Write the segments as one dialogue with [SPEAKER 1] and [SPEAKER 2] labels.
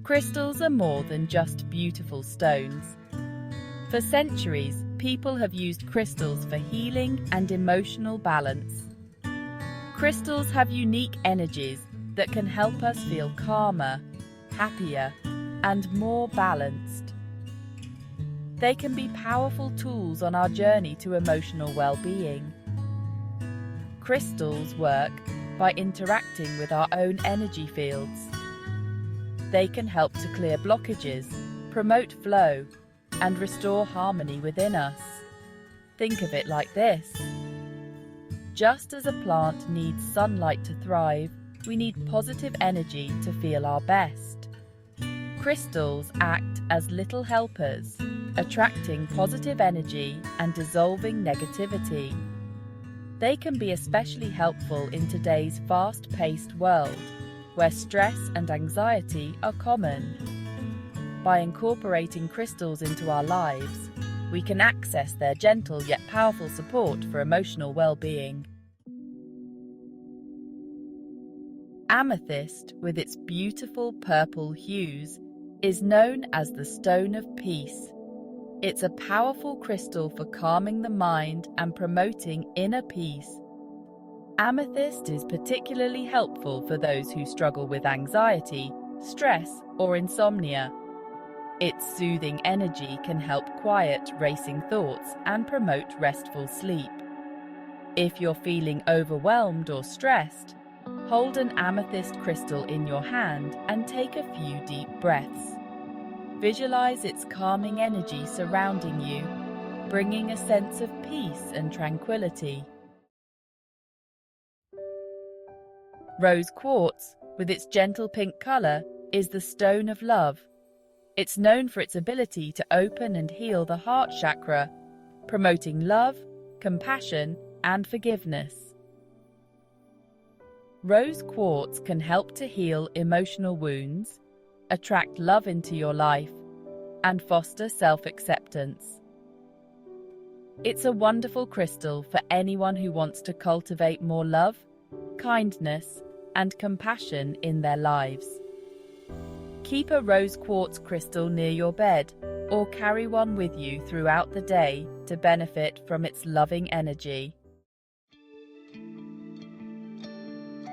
[SPEAKER 1] Crystals are more than just beautiful stones. For centuries, people have used crystals for healing and emotional balance. Crystals have unique energies that can help us feel calmer, happier, and more balanced. They can be powerful tools on our journey to emotional well-being. Crystals work by interacting with our own energy fields. They can help to clear blockages, promote flow, and restore harmony within us. Think of it like this. Just as a plant needs sunlight to thrive, we need positive energy to feel our best. Crystals act as little helpers, attracting positive energy and dissolving negativity. They can be especially helpful in today's fast-paced world, where stress and anxiety are common. By incorporating crystals into our lives, we can access their gentle yet powerful support for emotional well-being. Amethyst, with its beautiful purple hues, is known as the Stone of Peace. It's a powerful crystal for calming the mind and promoting inner peace. Amethyst is particularly helpful for those who struggle with anxiety, stress, or insomnia. Its soothing energy can help quiet racing thoughts and promote restful sleep. If you're feeling overwhelmed or stressed, hold an amethyst crystal in your hand and take a few deep breaths. Visualize its calming energy surrounding you, bringing a sense of peace and tranquility. Rose quartz, with its gentle pink color, is the stone of love. It's known for its ability to open and heal the heart chakra, promoting love, compassion, and forgiveness. Rose quartz can help to heal emotional wounds, attract love into your life, and foster self-acceptance. It's a wonderful crystal for anyone who wants to cultivate more love, kindness, and compassion in their lives. Keep a rose quartz crystal near your bed or carry one with you throughout the day to benefit from its loving energy.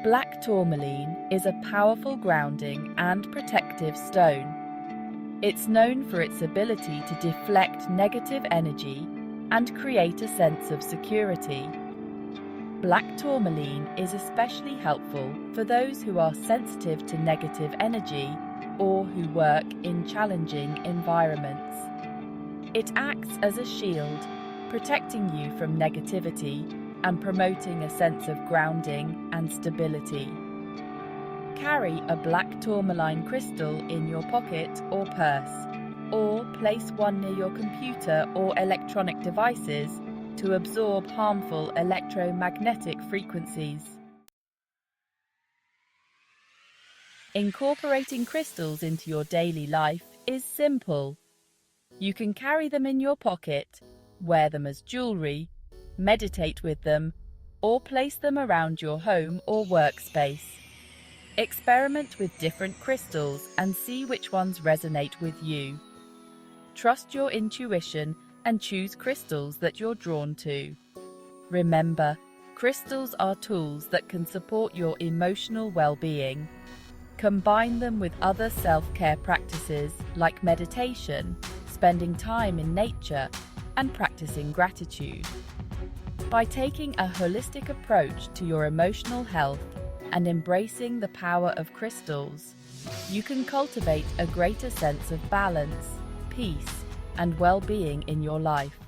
[SPEAKER 1] Black tourmaline is a powerful grounding and protective stone. It's known for its ability to deflect negative energy and create a sense of security. Black tourmaline is especially helpful for those who are sensitive to negative energy or who work in challenging environments. It acts as a shield, protecting you from negativity and promoting a sense of grounding and stability. Carry a black tourmaline crystal in your pocket or purse, or place one near your computer or electronic devices to absorb harmful electromagnetic frequencies. Incorporating crystals into your daily life is simple. You can carry them in your pocket, wear them as jewelry, meditate with them, or place them around your home or workspace. Experiment with different crystals and see which ones resonate with you. Trust your intuition and choose crystals that you're drawn to. Remember, crystals are tools that can support your emotional well-being. Combine them with other self-care practices like meditation, spending time in nature, and practicing gratitude. By taking a holistic approach to your emotional health and embracing the power of crystals, you can cultivate a greater sense of balance, peace, and well-being in your life.